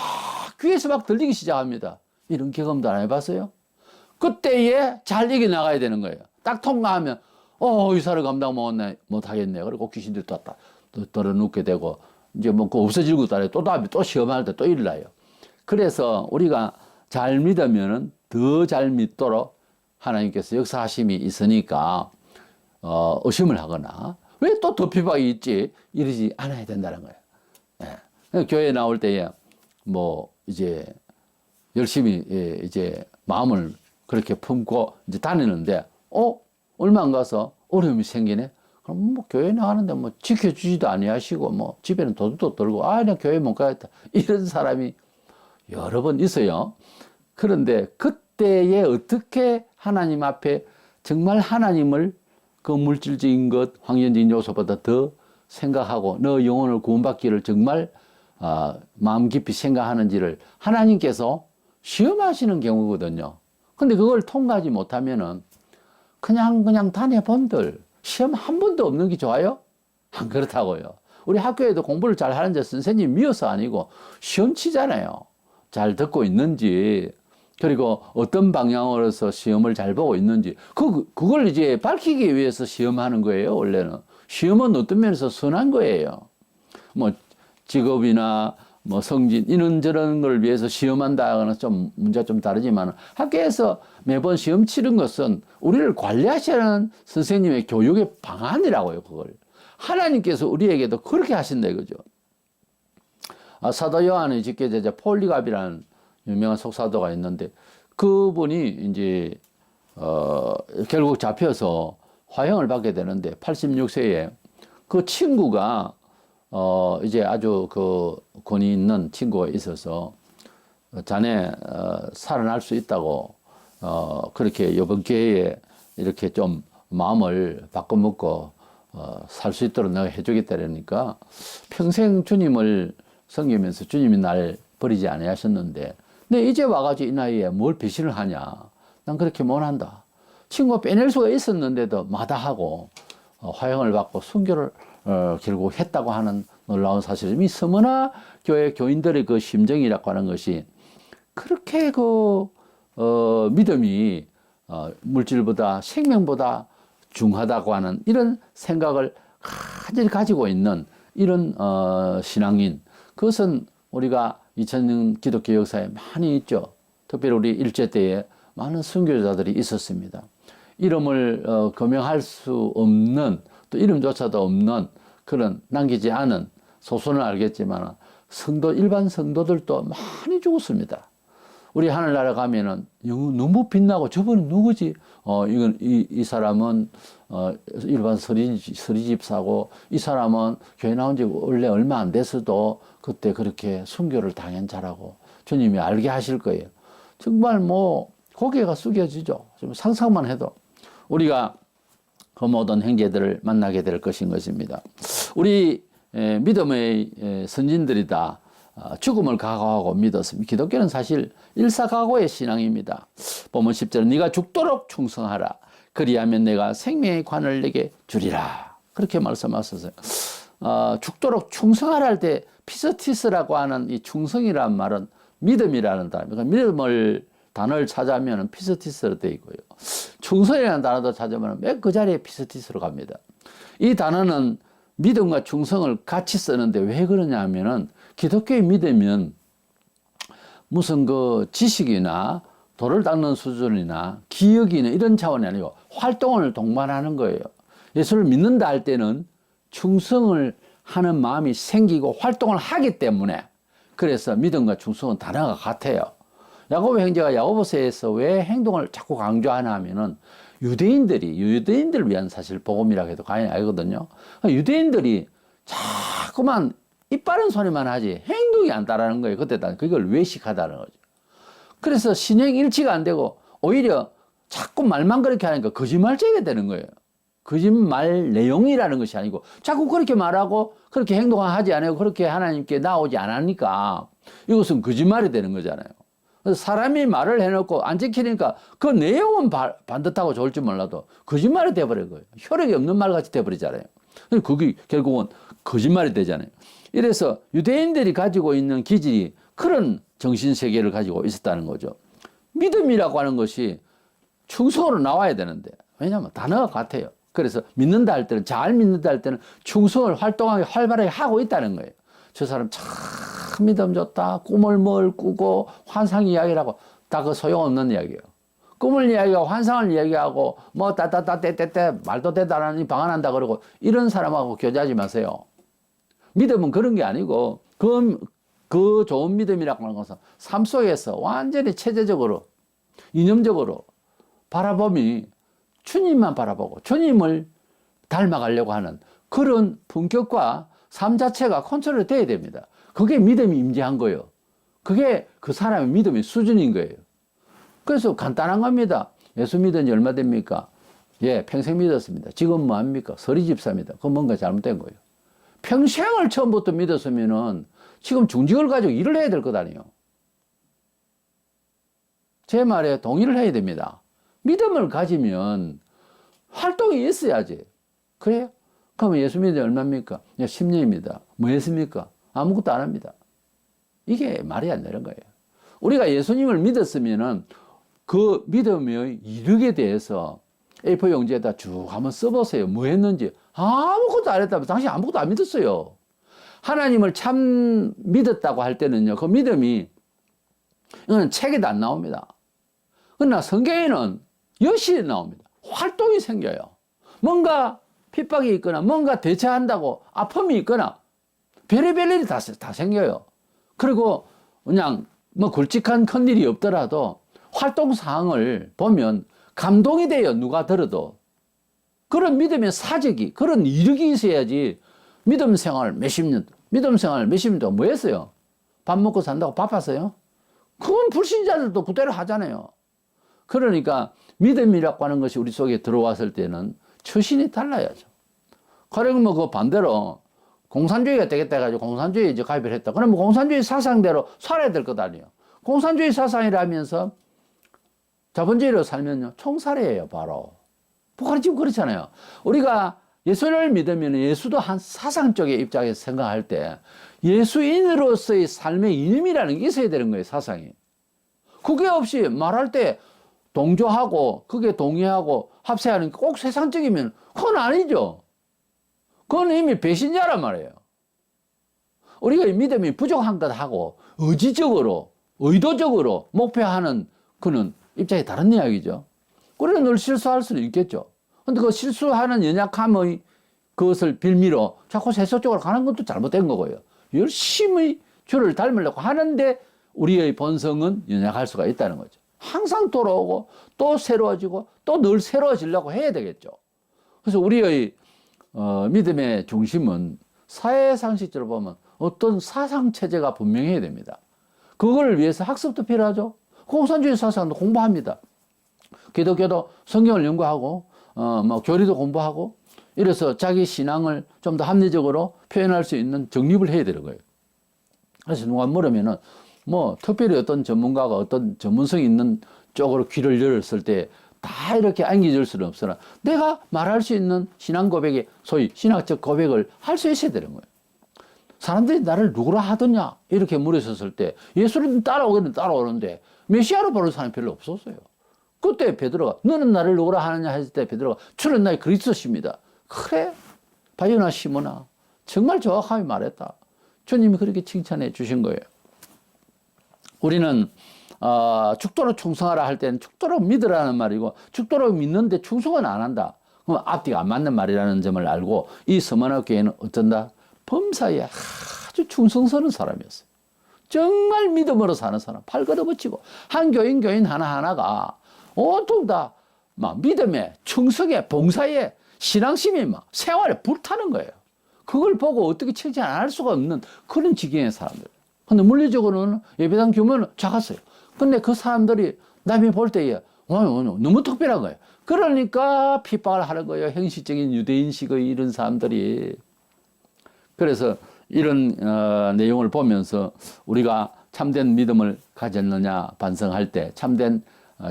귀에서 막 들리기 시작합니다. 이런 경험도 안 해봤어요? 그때에 잘 이겨나가야 되는 거예요. 딱 통과하면 이 사람 감당 못하겠네. 그리고 귀신들이 또 들어 눕게 되고 이제 뭐 그 없어지고 따라 또 다음에 또 시험할 때 또 일어나요. 그래서 우리가 잘 믿으면은 더 잘 믿도록 하나님께서 역사하심이 있으니까 의심을 하거나 왜 또 더 핍박이 있지 이러지 않아야 된다는 거예요. 예. 교회 나올 때에 뭐 이제 열심히 이제 마음을 그렇게 품고 이제 다니는데 얼마 안 가서 어려움이 생기네. 그럼 뭐 교회 나가는데 뭐 지켜주지도 아니하시고 뭐 집에는 도둑도 들고 나 교회 못 가겠다 이런 사람이 여러 번 있어요. 그런데 그때에 어떻게 하나님 앞에 정말 하나님을 그 물질적인 것, 환경적인 요소보다 더 생각하고 너 영혼을 구원받기를 정말 마음 깊이 생각하는지를 하나님께서 시험하시는 경우거든요. 근데 그걸 통과하지 못하면은 그냥 다녀본들 시험 한 번도 없는 게 좋아요? 안 그렇다고요. 우리 학교에도 공부를 잘 하는데 선생님 미워서 아니고 시험 치잖아요. 잘 듣고 있는지, 그리고 어떤 방향으로서 시험을 잘 보고 있는지, 그걸 이제 밝히기 위해서 시험하는 거예요, 원래는. 시험은 어떤 면에서 선한 거예요. 뭐, 직업이나 뭐 성진, 이런저런 걸 위해서 시험한다거나 좀 문제가 좀 다르지만 학교에서 매번 시험 치는 것은 우리를 관리하시는 선생님의 교육의 방안이라고요, 그걸. 하나님께서 우리에게도 그렇게 하신다 이거죠. 사도 요한의 직계제자 폴리갑이라는 유명한 속사도가 있는데 그분이 이제 결국 잡혀서 화형을 받게 되는데 86세에 그 친구가 이제 아주 그 권위 있는 친구가 있어서 자네 살아날 수 있다고 그렇게 이번 기회에 이렇게 좀 마음을 바꿔먹고 살 수 있도록 내가 해주겠다 그러니까 평생 주님을 섬기면서 주님이 날 버리지 아니하셨는데 내 이제 와가지고 이 나이에 뭘 배신을 하냐. 난 그렇게 못한다. 친구가 빼낼 수가 있었는데도 마다하고 화형을 받고 순교를 결국 했다고 하는 놀라운 사실이 이 서머나 교회 교인들의 그 심정이라고 하는 것이 그렇게 믿음이 물질보다 생명보다 중하다고 하는 이런 생각을 간절히 가지고 있는 이런 신앙인, 그것은 우리가 2000년 기독교 역사에 많이 있죠. 특별히 우리 일제 때에 많은 선교자들이 있었습니다. 이름을 거명할 수 없는, 또 이름조차도 없는 그런 남기지 않은 소수는 알겠지만 일반 성도들도 많이 죽었습니다. 우리 하늘나라 가면은 너무 빛나고 저분은 누구지? 이 사람은 일반 서리집사고 이 사람은 교회 나온 지 원래 얼마 안 돼서도 그때 그렇게 순교를 당한 자라고 주님이 알게 하실 거예요. 정말 뭐 고개가 숙여지죠. 좀 상상만 해도 우리가 그 모든 형제들을 만나게 될 것인 것입니다. 우리 믿음의 선진들이 다 죽음을 각오하고 믿었습니다. 기독교는 사실 일사각오의 신앙입니다. 본문 10절은 네가 죽도록 충성하라. 그리하면 내가 생명의 관을 내게 주리라. 그렇게 말씀하셨어요. 죽도록 충성하라 할 때 피스티스라고 하는 이 충성이라는 말은 믿음이라는 단어입니다. 단어를 찾아면 피스티스로 되어 있고요. 충성이라는 단어도 찾으면 매 그 자리에 피스티스로 갑니다. 이 단어는 믿음과 충성을 같이 쓰는데 왜 그러냐 하면은 기독교의 믿으면 무슨 그 지식이나 돌을 닦는 수준이나 기억이나 이런 차원이 아니고 활동을 동반하는 거예요. 예수를 믿는다 할 때는 충성을 하는 마음이 생기고 활동을 하기 때문에 그래서 믿음과 충성은 단어가 같아요. 야고보 형제가 야고보서에서 왜 행동을 자꾸 강조하나 하면은 유대인들을 위한 사실 복음이라고 해도 과연 알거든요. 유대인들이 자꾸만 입 바른 소리만 하지 행동이 안 따르는 거예요. 그때 그걸 외식하다는 거죠. 그래서 신행 일치가 안 되고 오히려 자꾸 말만 그렇게 하니까 거짓말쟁이가 되는 거예요. 거짓말 내용이라는 것이 아니고 자꾸 그렇게 말하고 그렇게 행동하지 않아요. 그렇게 하나님께 나오지 않으니까 이것은 거짓말이 되는 거잖아요. 그래서 사람이 말을 해놓고 안 지키니까 그 내용은 반듯하고 좋을 줄 몰라도 거짓말이 돼버린 거예요. 혈액이 없는 말같이 돼버리잖아요. 그게 결국은 거짓말이 되잖아요. 이래서 유대인들이 가지고 있는 기질이 그런 정신세계를 가지고 있었다는 거죠. 믿음이라고 하는 것이 충성으로 나와야 되는데 왜냐하면 단어가 같아요. 그래서 믿는다 할 때는 잘 믿는다 할 때는 충성을 활동하게 활발하게 하고 있다는 거예요. 저 사람 참 믿음 좋다. 꿈을 뭘 꾸고 환상 이야기를 하고 다 그 소용없는 이야기예요. 꿈을 이야기하고 환상을 이야기하고 뭐 따따따떼떼떼 말도 대단하니 방언한다 그러고 이런 사람하고 교제하지 마세요. 믿음은 그런 게 아니고 그 좋은 믿음이라고 하는 것은 삶 속에서 완전히 체제적으로 이념적으로 바라봄이 주님만 바라보고 주님을 닮아가려고 하는 그런 품격과 삶 자체가 컨트롤이 돼야 됩니다. 그게 믿음이 임재한 거예요. 그게 그 사람의 믿음의 수준인 거예요. 그래서 간단한 겁니다. 예수 믿은 지 얼마 됩니까? 예, 평생 믿었습니다. 지금 뭐 합니까? 서리집사입니다. 그건 뭔가 잘못된 거예요. 평생을 처음부터 믿었으면은 지금 중직을 가지고 일을 해야 될 것 아니에요. 제 말에 동의를 해야 됩니다. 믿음을 가지면 활동이 있어야지. 그래요? 그러면 예수 믿은 지 얼마입니까? 10년입니다. 뭐 했습니까? 아무것도 안 합니다. 이게 말이 안 되는 거예요. 우리가 예수님을 믿었으면은 그 믿음의 이력에 대해서 A4 용지에다 쭉 한번 써보세요. 뭐 했는지. 아무것도 안 했다면 당신 아무것도 안 믿었어요. 하나님을 참 믿었다고 할 때는요, 그 믿음이, 이거는 책에도 안 나옵니다. 그러나 성경에는 여실히 나옵니다. 활동이 생겨요. 뭔가 핍박이 있거나, 뭔가 대처한다고 아픔이 있거나, 별의별 일이 다 생겨요. 그리고 그냥 뭐 굵직한 큰 일이 없더라도 활동 사항을 보면 감동이 돼요. 누가 들어도. 그런 믿음의 사적이, 그런 이력이 있어야지. 믿음 생활 몇십 년 동안 뭐 했어요? 밥 먹고 산다고 바빴어요? 그건 불신자들도 그대로 하잖아요. 그러니까 믿음이라고 하는 것이 우리 속에 들어왔을 때는 처신이 달라야죠. 그리고 뭐 그 반대로 공산주의가 되겠다 해가지고 공산주의에 이제 가입을 했다. 그러면 공산주의 사상대로 살아야 될 것 아니에요. 공산주의 사상이라면서 자본주의로 살면요, 총살이에요, 바로. 북한이 지금 그렇잖아요. 우리가 예수를 믿으면 예수도 한 사상 쪽의 입장에서 생각할 때 예수인으로서의 삶의 이념이라는 게 있어야 되는 거예요, 사상이. 그게 없이 말할 때 동조하고, 그게 동의하고, 합세하는 게 꼭 세상적이면 그건 아니죠. 그건 이미 배신자란 말이에요. 우리가 믿음이 부족한 것하고 의지적으로, 의도적으로 목표하는 그는 입장이 다른 이야기죠. 그래서 늘 실수할 수는 있겠죠. 근데 그 실수하는 연약함의 그것을 빌미로 자꾸 세속 쪽으로 가는 것도 잘못된 거고요. 열심히 주를 닮으려고 하는데 우리의 본성은 연약할 수가 있다는 거죠. 항상 돌아오고 또 새로워지고 또 늘 새로워지려고 해야 되겠죠. 그래서 우리의 믿음의 중심은 사회상식적으로 보면 어떤 사상체제가 분명해야 됩니다. 그걸 위해서 학습도 필요하죠. 공산주의 사상도 공부합니다. 기독교도 성경을 연구하고, 뭐 교리도 공부하고, 이래서 자기 신앙을 좀 더 합리적으로 표현할 수 있는 정립을 해야 되는 거예요. 그래서 누가 물으면은, 뭐, 특별히 어떤 전문가가 어떤 전문성이 있는 쪽으로 귀를 열었을 때 다 이렇게 안겨줄 수는 없으나 내가 말할 수 있는 신앙 고백이 소위 신학적 고백을 할 수 있어야 되는 거예요. 사람들이 나를 누구라 하더냐 이렇게 물으셨을 때 예수를 따라오기는 따라오는데 메시아로 보는 사람이 별로 없었어요. 그때 베드로가 너는 나를 누구라 하느냐 했을 때 베드로가 주는 나의 그리스도십니다. 그래 바요나 시모나 정말 정확하게 말했다. 주님이 그렇게 칭찬해 주신 거예요. 우리는 죽도록 충성하라 할 때는 죽도록 믿으라는 말이고 죽도록 믿는데 충성은 안 한다. 그럼 앞뒤가 안 맞는 말이라는 점을 알고 이 서머나 교회는 어쩐다? 범사에 아주 충성스러운 사람이었어요. 정말 믿음으로 사는 사람, 팔 걷어붙이고 한 교인 하나하나가 온통 다 막 믿음에 충성에 봉사에 신앙심이 막 생활에 불타는 거예요. 그걸 보고 어떻게 칭찬 안 할 수가 없는 그런 지경의 사람들. 근데 물리적으로는 예배당 규모는 작았어요. 근데 그 사람들이 남이 볼 때에 너무 특별한 거예요. 그러니까 핍박을 하는 거예요. 형식적인 유대인식의 이런 사람들이. 그래서 이런 내용을 보면서 우리가 참된 믿음을 가졌느냐 반성할 때 참된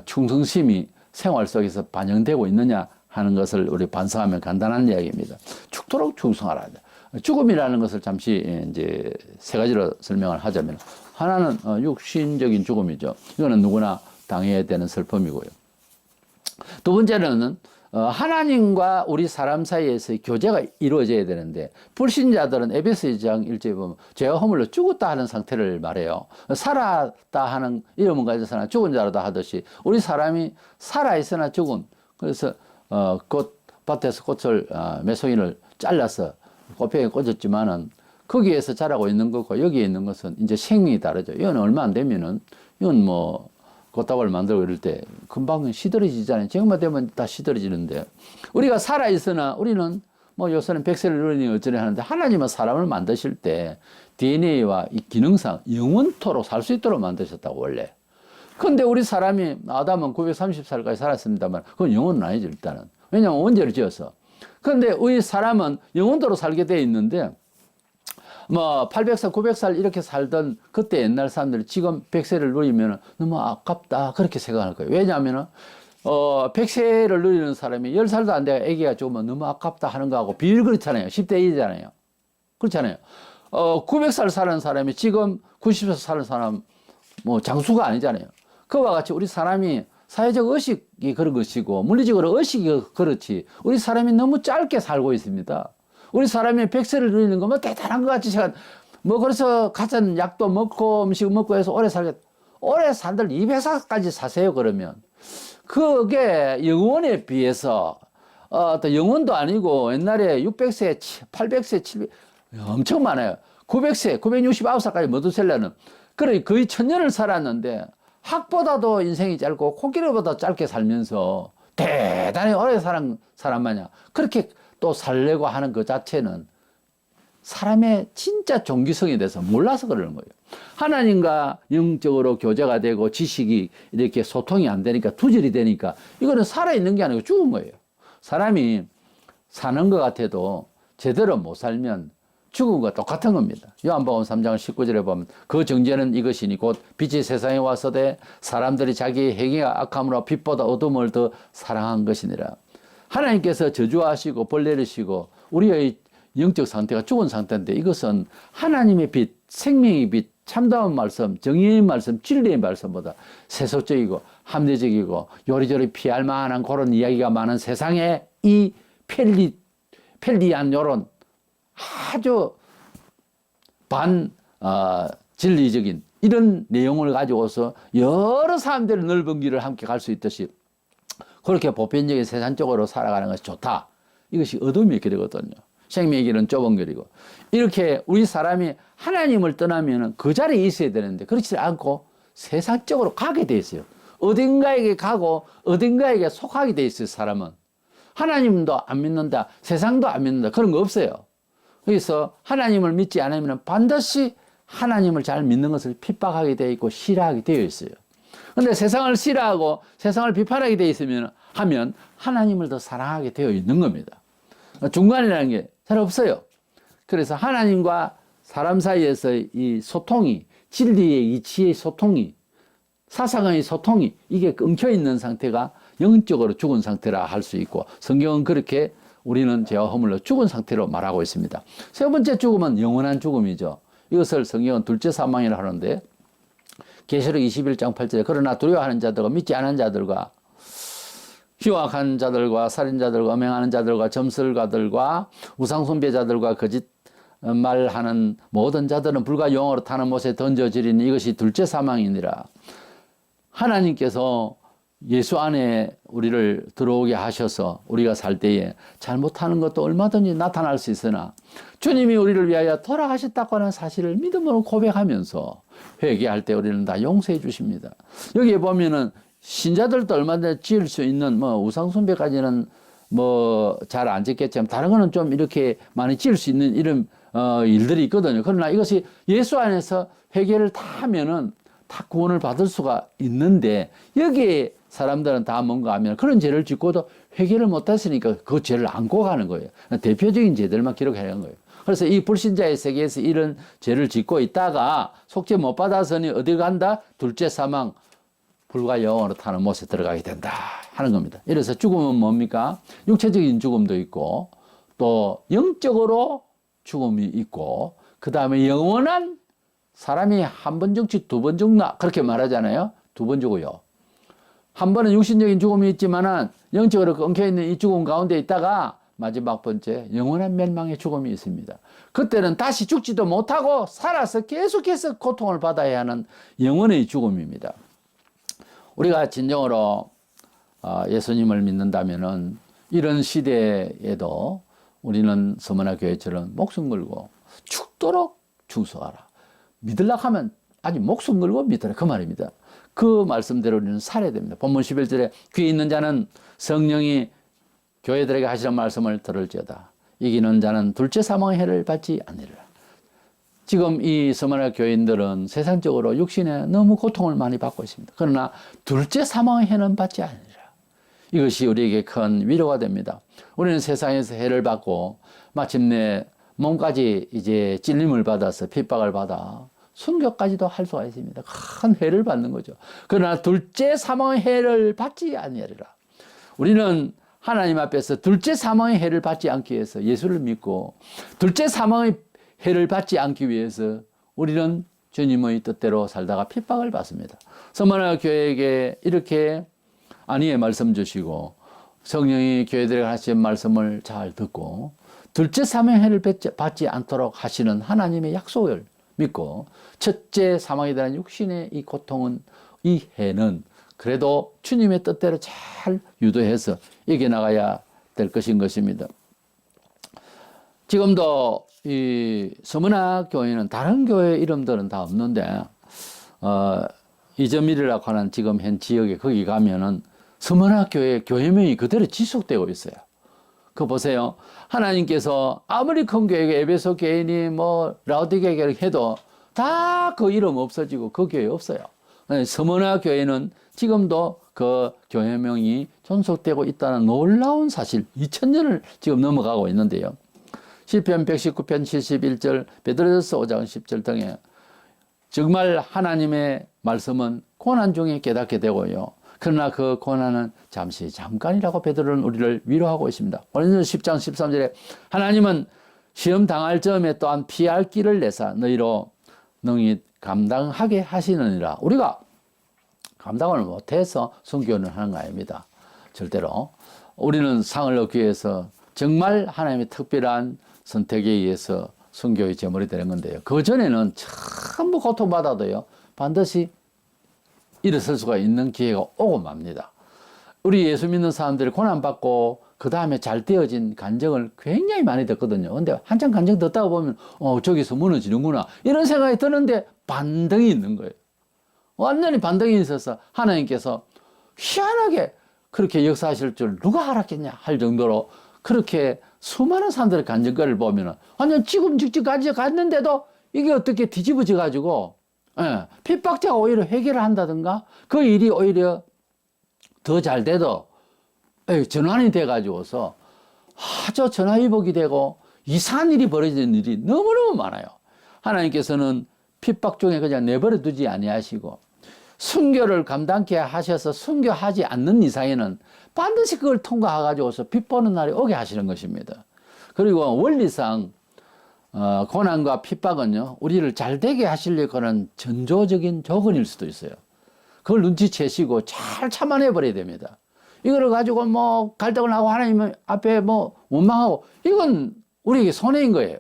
충성심이 생활 속에서 반영되고 있느냐 하는 것을 우리 반성하면 간단한 이야기입니다. 죽도록 충성하라. 죽음이라는 것을 잠시 이제 세 가지로 설명을 하자면 하나는 육신적인 죽음이죠. 이거는 누구나 당해야 되는 슬픔이고요. 두 번째는 하나님과 우리 사람 사이에서의 교제가 이루어져야 되는데 불신자들은 에베소 2장 1절에 보면 죄와 허물로 죽었다 하는 상태를 말해요. 살았다 하는 이름은 가졌으나 죽은 자로다 하듯이 우리 사람이 살아있으나 죽은 그래서 꽃 밭에서 꽃을 매송이를 잘라서 꽃병에 꽂았지만은 거기에서 자라고 있는 것과 여기에 있는 것은 이제 생명이 다르죠. 이건 얼마 안 되면은 이건 뭐 꽃다발을 만들고 이럴 때 금방 시들어지잖아요. 지금만 되면 다 시들어지는데 우리가 살아있으나 우리는 뭐 요새는 백세를 누리니 어쩌니 하는데 하나님은 사람을 만드실 때 DNA와 이 기능상 영원토록 살 수 있도록 만드셨다고 원래. 근데 우리 사람이 아담은 930살까지 살았습니다만 그건 영혼은 아니죠 일단은. 왜냐하면 원죄를 지어서. 그런데 우리 사람은 영원토록 살게 돼 있는데 뭐 800살, 900살 이렇게 살던 그때 옛날 사람들이 지금 100세를 누리면 너무 아깝다 그렇게 생각할 거예요. 왜냐하면은 100세를 누리는 사람이 10살도 안 돼가 아기가 죽으면 너무 아깝다 하는 거하고 비율 그렇잖아요. 10대 1이잖아요. 그렇잖아요. 900살 사는 사람이 지금 90살 사는 사람 뭐 장수가 아니잖아요. 그와 같이 우리 사람이 사회적 의식이 그런 것이고 물리적으로 의식이 그렇지 우리 사람이 너무 짧게 살고 있습니다. 우리 사람이 100세를 누리는 거면 대단한 것 같이 생각. 뭐 그래서 가짠 약도 먹고 음식 먹고 해서 오래 살겠다. 오래 산들 200살까지 사세요 그러면. 그게 영혼에 비해서 또 영혼도 아니고 옛날에 600세, 800세, 700 엄청 많아요. 900세, 969살까지 머두셀라는 그래 거의 1000년을 살았는데 학보다도 인생이 짧고 코끼리보다 짧게 살면서 대단히 오래 사는 사람 마냥 그렇게 또 살려고 하는 그 자체는 사람의 진짜 종기성에 대해서 몰라서 그러는 거예요. 하나님과 영적으로 교제가 되고 지식이 이렇게 소통이 안 되니까 두절이 되니까 이거는 살아있는 게 아니고 죽은 거예요. 사람이 사는 것 같아도 제대로 못 살면 죽은 것과 똑같은 겁니다. 요한복음 3장 19절에 보면 그 정죄는 이것이니 곧 빛이 세상에 와서되 사람들이 자기 행위가 악함으로 빛보다 어둠을 더 사랑한 것이니라. 하나님께서 저주하시고 벌 내리시고 우리의 영적 상태가 죽은 상태인데 이것은 하나님의 빛, 생명의 빛, 참다운 말씀, 정의의 말씀, 진리의 말씀보다 세속적이고 합리적이고 요리조리 피할 만한 그런 이야기가 많은 세상에 이 편리한 요런 아주 진리적인 이런 내용을 가지고서 여러 사람들의 넓은 길을 함께 갈 수 있듯이 그렇게 보편적인 세상적으로 살아가는 것이 좋다. 이것이 어둠의 길이거든요. 생명의 길은 좁은 길이고 이렇게 우리 사람이 하나님을 떠나면 그 자리에 있어야 되는데 그렇지 않고 세상적으로 가게 돼 있어요. 어딘가에게 가고 어딘가에게 속하게 돼 있어요. 사람은 하나님도 안 믿는다, 세상도 안 믿는다 그런 거 없어요. 그래서 하나님을 믿지 않으면 반드시 하나님을 잘 믿는 것을 핍박하게 되어 있고 싫어하게 되어 있어요. 그런데 세상을 싫어하고 세상을 비판하게 되어 있으면 하면 하나님을 더 사랑하게 되어 있는 겁니다. 중간이라는 게 잘 없어요. 그래서 하나님과 사람 사이에서의 이 소통이 진리의 이치의 소통이 사상의 소통이 이게 엉켜 있는 상태가 영적으로 죽은 상태라 할 수 있고 성경은 그렇게 우리는 죄와 허물로 죽은 상태로 말하고 있습니다. 세 번째 죽음은 영원한 죽음이죠. 이것을 성경은 둘째 사망이라 하는데 계시록 21장 8절에 그러나 두려워하는 자들과 믿지 않은 자들과 흉악한 자들과 살인자들과 음행하는 자들과 점술가들과 우상숭배자들과 거짓 말하는 모든 자들은 불과 영으로 타는 못에 던져지리니 이것이 둘째 사망이니라. 하나님께서 예수 안에 우리를 들어오게 하셔서 우리가 살 때에 잘못하는 것도 얼마든지 나타날 수 있으나 주님이 우리를 위하여 돌아가셨다고 하는 사실을 믿음으로 고백하면서 회개할 때 우리는 다 용서해 주십니다. 여기에 보면은 신자들도 얼마든지 지을 수 있는 뭐 우상숭배까지는 뭐 잘 안 짓겠지만 다른 거는 좀 이렇게 많이 지을 수 있는 이런 일들이 있거든요. 그러나 이것이 예수 안에서 회개를 다 하면은 다 구원을 받을 수가 있는데 여기에 사람들은 다 뭔가 하면 그런 죄를 짓고도 회개를 못 했으니까 그 죄를 안고 가는 거예요. 대표적인 죄들만 기록하는 거예요. 그래서 이 불신자의 세계에서 이런 죄를 짓고 있다가 속죄 못 받아서니 어디 간다? 둘째 사망, 불과 영으로 타는 못에 들어가게 된다 하는 겁니다. 이래서 죽음은 뭡니까? 육체적인 죽음도 있고 또 영적으로 죽음이 있고 그 다음에 영원한 사람이 한 번 죽지 두 번 죽나 그렇게 말하잖아요. 두 번 죽어요. 한 번은 육신적인 죽음이 있지만은 영적으로 엉켜있는 이 죽음 가운데 있다가 마지막 번째 영원한 멸망의 죽음이 있습니다. 그때는 다시 죽지도 못하고 살아서 계속해서 고통을 받아야 하는 영원의 죽음입니다. 우리가 진정으로 예수님을 믿는다면은 이런 시대에도 우리는 서머나 교회처럼 목숨 걸고 죽도록 충성하라. 믿으려고 하면 아주 목숨 걸고 믿으라 그 말입니다. 그 말씀대로 우리는 살아야 됩니다. 본문 11절에 귀 있는 자는 성령이 교회들에게 하시는 말씀을 들을지어다. 이기는 자는 둘째 사망의 해를 받지 않으리라. 지금 이 서머나 교인들은 세상적으로 육신에 너무 고통을 많이 받고 있습니다. 그러나 둘째 사망의 해는 받지 않으리라. 이것이 우리에게 큰 위로가 됩니다. 우리는 세상에서 해를 받고 마침내 몸까지 이제 찔림을 받아서 핍박을 받아 순교까지도 할 수가 있습니다. 큰 해를 받는 거죠. 그러나 둘째 사망의 해를 받지 아니하리라. 우리는 하나님 앞에서 둘째 사망의 해를 받지 않기 위해서 예수를 믿고 둘째 사망의 해를 받지 않기 위해서 우리는 주님의 뜻대로 살다가 핍박을 받습니다. 서머나 교회에게 이렇게 안위의 말씀 주시고 성령이 교회들에게 하신 말씀을 잘 듣고 둘째 사망의 해를 받지 않도록 하시는 하나님의 약속을 믿고 첫째 사망에 대한 육신의 이 고통은 이 해는 그래도 주님의 뜻대로 잘 유도해서 이겨나가야 될 것인 것입니다. 지금도 이 서문학 교회는 다른 교회 이름들은 다 없는데 이점일이라고 하는 지금 현 지역에 거기 가면은 서문학 교회 교회명이 그대로 지속되고 있어요. 그거 보세요. 하나님께서 아무리 큰 교회가 에베소 교회니 뭐 라오디게아 교회 해도 다 그 이름 없어지고 그 교회 없어요. 서문학 교회는 지금도 그 교회명이 존속되고 있다는 놀라운 사실 2000년을 지금 넘어가고 있는데요. 시편 119편 71절 베드로전서 5장 10절 등에 정말 하나님의 말씀은 고난 중에 깨닫게 되고요. 그러나 그 고난은 잠깐이라고 베드로는 우리를 위로하고 있습니다. 고린도전서 10장 13절에 하나님은 시험 당할 점에 또한 피할 길을 내사 너희로 능히 감당하게 하시느니라. 우리가 감당을 못해서 순교는 하는 거 아닙니다. 절대로. 우리는 상을 얻기 위해서 정말 하나님의 특별한 선택에 의해서 순교의 제물이 되는 건데요. 그 전에는 전부 고통받아도요, 반드시 일어설 수가 있는 기회가 오고 맙니다. 우리 예수 믿는 사람들이 고난받고 그 다음에 잘 되어진 간증을 굉장히 많이 듣거든요. 근데 한참 간증 듣다가 보면 저기서 무너지는구나 이런 생각이 드는데 반등이 있는 거예요. 완전히 반등이 있어서 하나님께서 희한하게 그렇게 역사하실 줄 누가 알았겠냐 할 정도로 그렇게 수많은 사람들의 간증거리를 보면 완전 지금직까지 갔는데도 이게 어떻게 뒤집어져 가지고 핍박자가 오히려 해결을 한다든가 그 일이 오히려 더 잘 돼도 전환이 돼 가지고서 아주 전화위복이 되고 이상한 일이 벌어지는 일이 너무너무 많아요. 하나님께서는 핍박 중에 그냥 내버려 두지 아니하시고 순교를 감당케 하셔서 순교하지 않는 이상에는 반드시 그걸 통과해가지고서 빚보는 날이 오게 하시는 것입니다. 그리고 원리상 고난과 핍박은요 우리를 잘되게 하시려고 하는 전조적인 조건일 수도 있어요. 그걸 눈치채시고 잘 참아내 버려야 됩니다. 이거를 가지고 뭐 갈등을 하고 하나님 앞에 뭐 원망하고 이건 우리에게 손해인 거예요.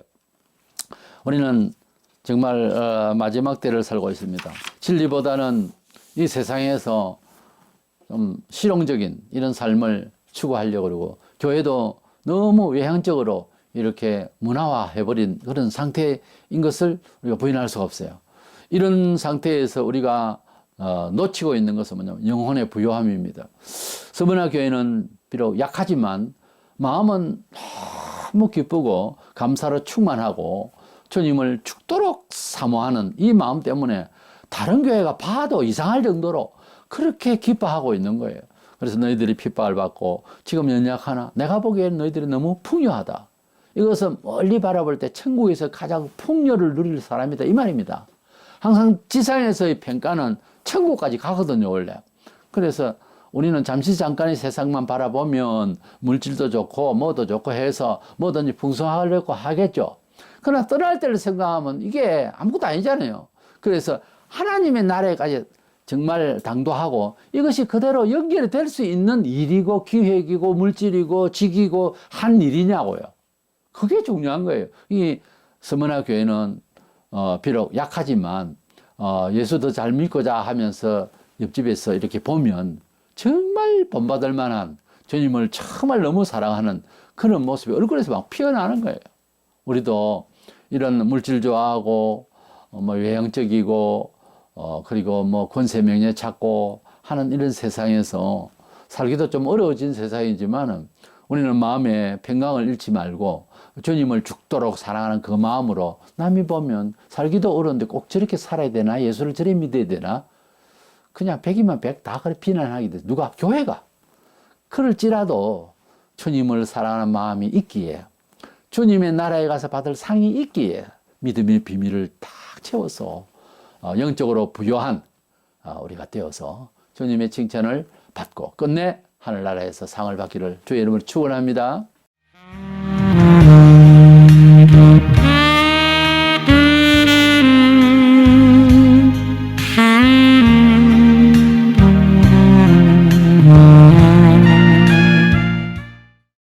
우리는 정말 마지막 때를 살고 있습니다. 진리보다는 이 세상에서 좀 실용적인 이런 삶을 추구하려고 그러고 교회도 너무 외향적으로 이렇게 문화화해버린 그런 상태인 것을 우리가 부인할 수가 없어요. 이런 상태에서 우리가 놓치고 있는 것은 뭐냐면 영혼의 부요함입니다. 서문화 교회는 비록 약하지만 마음은 너무 기쁘고 감사로 충만하고 주님을 죽도록 사모하는 이 마음 때문에 다른 교회가 봐도 이상할 정도로 그렇게 기뻐하고 있는 거예요. 그래서 너희들이 핍박을 받고 지금 연약하나 내가 보기에는 너희들이 너무 풍요하다. 이것은 멀리 바라볼 때 천국에서 가장 풍요를 누릴 사람이다 이 말입니다. 항상 지상에서의 평가는 천국까지 가거든요 원래. 그래서 우리는 잠시 잠깐의 세상만 바라보면 물질도 좋고 뭐도 좋고 해서 뭐든지 풍성하려고 하겠죠. 그러나 떠날 때를 생각하면 이게 아무것도 아니잖아요. 그래서 하나님의 나라에까지 정말 당도하고 이것이 그대로 연결이 될 수 있는 일이고 기획이고 물질이고 직이고 한 일이냐고요. 그게 중요한 거예요. 이 서문화 교회는 비록 약하지만 예수 더 잘 믿고자 하면서 옆집에서 이렇게 보면 정말 본받을 만한 주님을 정말 너무 사랑하는 그런 모습이 얼굴에서 막 피어나는 거예요. 우리도 이런 물질 좋아하고 뭐 외향적이고 그리고 뭐 권세 명예 찾고 하는 이런 세상에서 살기도 좀 어려워진 세상이지만은 우리는 마음에 평강을 잃지 말고 주님을 죽도록 사랑하는 그 마음으로 남이 보면 살기도 어려운데 꼭 저렇게 살아야 되나? 예수를 저래 믿어야 되나? 그냥 100이면 100 다 그래 비난하게 돼. 누가? 교회가. 그럴지라도 주님을 사랑하는 마음이 있기에 주님의 나라에 가서 받을 상이 있기에 믿음의 비밀을 딱 채워서 영적으로 부요한 우리가 되어서 주님의 칭찬을 받고 끝내 하늘나라에서 상을 받기를 주의 이름으로 축원합니다.